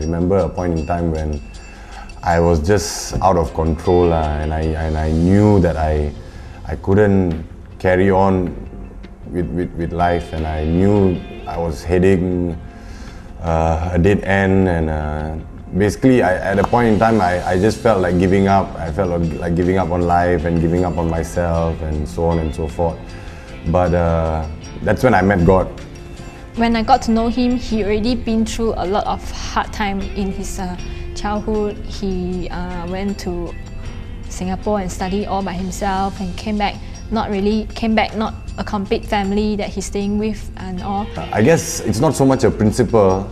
remember a point in time when I was just out of control, and I knew that I couldn't carry on with life, and I knew I was heading a dead end, and basically at a point in time I just felt like giving up. I felt like giving up on life and giving up on myself and so on and so forth. But that's when I met God. When I got to know him, he already been through a lot of hard time in his childhood. He went to Singapore and studied all by himself and came back not a complete family that he's staying with and all. I guess it's not so much a principle,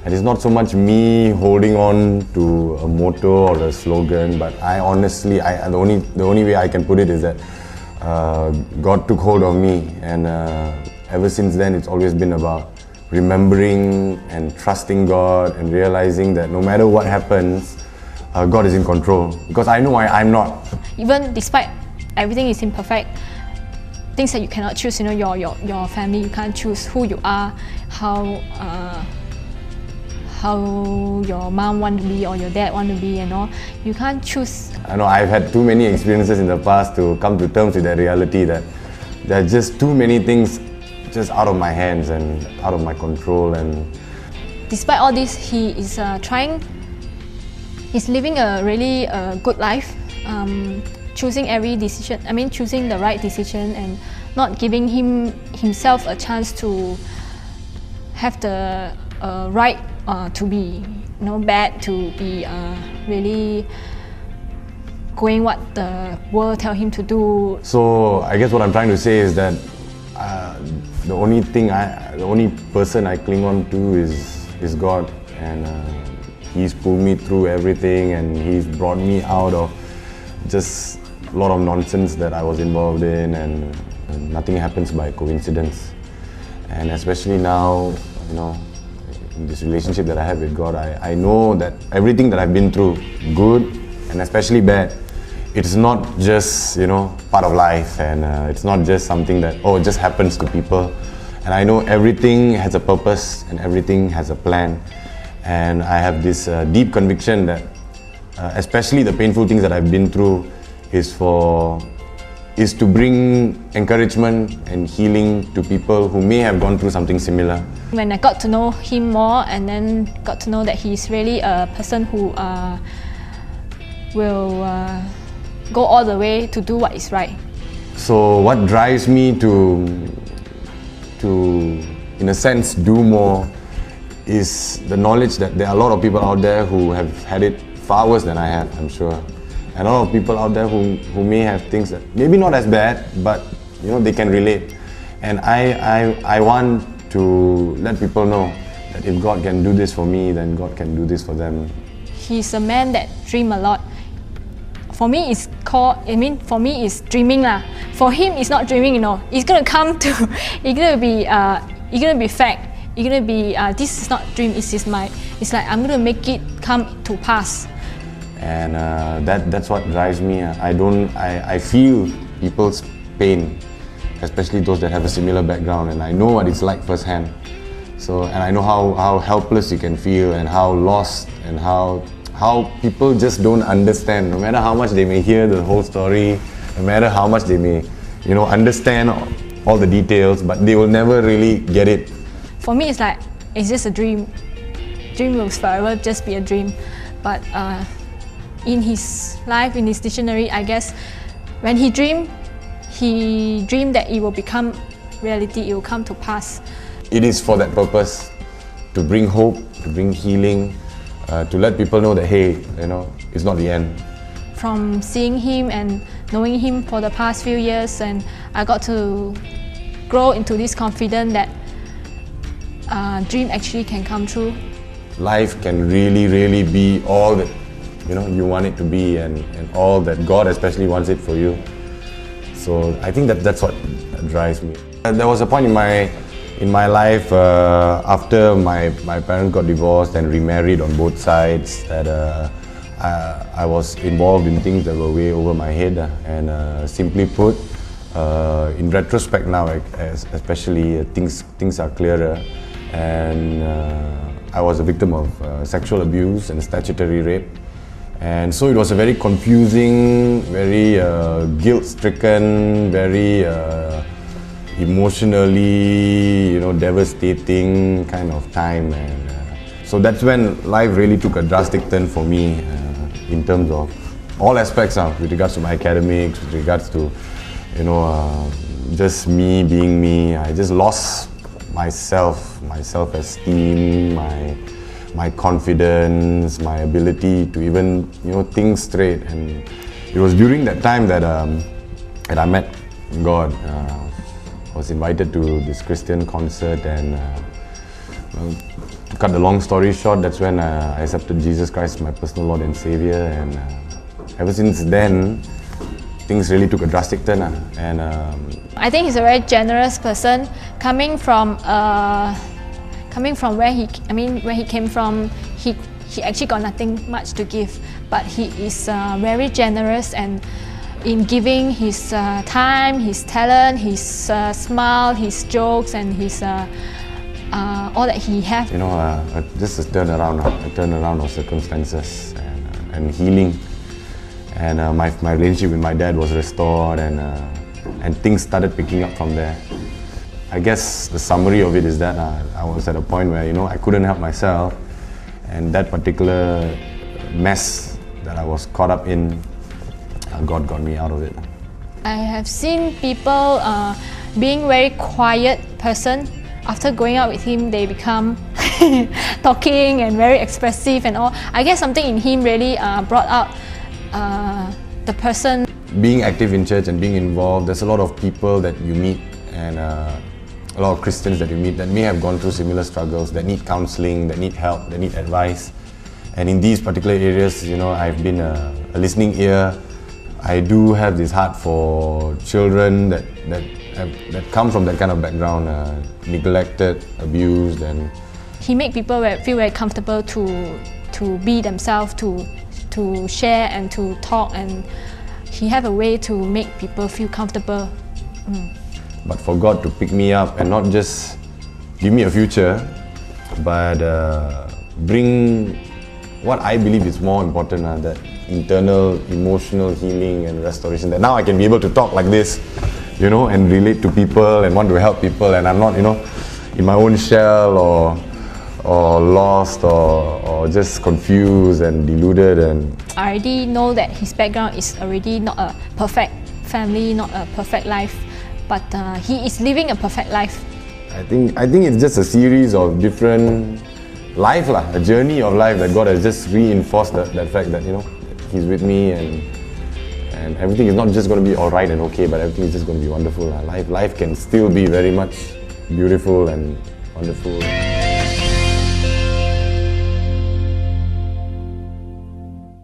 and it's not so much me holding on to a motto or a slogan, but I honestly, the only way I can put it is that God took hold of me, and ever since then it's always been about remembering and trusting God and realizing that no matter what happens, God is in control, because I know I'm not. Even despite everything is imperfect, things that you cannot choose, your family, you can't choose who you are, how your mom want to be or your dad want to be and all. You can't choose. I know I've had too many experiences in the past to come to terms with that reality that there are just too many things just out of my hands and out of my control. And despite all this, he is he's living a really good life, choosing choosing the right decision and not giving himself a chance to have the right to be bad, to be really going what the world tell him to do. So I guess what I'm trying to say is that the only person I cling on to is God, and He's pulled me through everything, and He's brought me out of just a lot of nonsense that I was involved in, and nothing happens by coincidence. And especially now, in this relationship that I have with God, I know that everything that I've been through, good and especially bad, it's not just part of life, and it's not just something that it just happens to people. And I know everything has a purpose and everything has a plan, and I have this deep conviction that especially the painful things that I've been through is to bring encouragement and healing to people who may have gone through something similar. When I got to know him more, and then got to know that he's really a person who will go all the way to do what is right. So what drives me to in a sense do more is the knowledge that there are a lot of people out there who have had it far worse than I have, I'm sure. And a lot of people out there who may have things that maybe not as bad, but they can relate. And I want to let people know that if God can do this for me, then God can do this for them. He's a man that dreams a lot. For me, it's dreaming lah. For him, it's not dreaming, It's gonna come to, it's gonna be fact. It's gonna be, this is not dream. It's like I'm gonna make it come to pass. And that's what drives me. I feel people's pain, especially those that have a similar background, and I know what it's like firsthand. And I know how helpless you can feel, and how lost, and how people just don't understand. No matter how much they may hear the whole story, no matter how much they may, understand all the details, but they will never really get it. For me, it's just a dream. Dream will forever just be a dream. But in his life, in his dictionary, I guess, when he dreamed that it will become reality, it will come to pass. It is for that purpose, to bring hope, to bring healing, to let people know that, hey, it's not the end. From seeing him and knowing him for the past few years, and I got to grow into this confidence that dream actually can come true. Life can really, really be all that you want it to be, and all that God especially wants it for you. So I think that's what drives me. There was a point in my life after my parents got divorced and remarried on both sides that I was involved in things that were way over my head, and simply put, in retrospect now, especially things are clearer, and I was a victim of sexual abuse and statutory rape. And so it was a very confusing, very guilt-stricken, very emotionally, devastating kind of time. And so that's when life really took a drastic turn for me in terms of all aspects, with regards to my academics, with regards to, just me being me. I just lost myself, my self-esteem, my confidence, my ability to even think straight. And it was during that time that I met God. I was invited to this Christian concert, and to cut the long story short, that's when I accepted Jesus Christ as my personal Lord and Savior. And ever since then, things really took a drastic turn. And I think he's a very generous person. Coming from where he came from, he actually got nothing much to give, but he is very generous, and in giving his time, his talent, his smile, his jokes, and his all that he has. This is a turnaround of circumstances and healing. And my relationship with my dad was restored, and things started picking up from there. I guess the summary of it is that I was at a point where I couldn't help myself, and that particular mess that I was caught up in, God got me out of it. I have seen people being very quiet person. After going out with him, they become talking and very expressive and all. I guess something in him really brought out the person. Being active in church and being involved, there's a lot of people that you meet, and a lot of Christians that you meet that may have gone through similar struggles, that need counseling, that need help, that need advice. And in these particular areas, I've been a listening ear. I do have this heart for children that come from that kind of background, neglected, abused, and he make people feel very comfortable to be themselves, to share and to talk, and he have a way to make people feel comfortable. But for God to pick me up and not just give me a future, but bring what I believe is more important, that internal emotional healing and restoration, that now I can be able to talk like this, and relate to people and want to help people, and I'm not, in my own shell or lost or just confused and deluded. And I already know that his background is already not a perfect family, not a perfect life, but he is living a perfect life. I think it's just a series of different life, a journey of life that God has just reinforced that fact that He's with me, and everything is not just going to be all right and okay, but everything is just going to be wonderful. Life can still be very much beautiful and wonderful.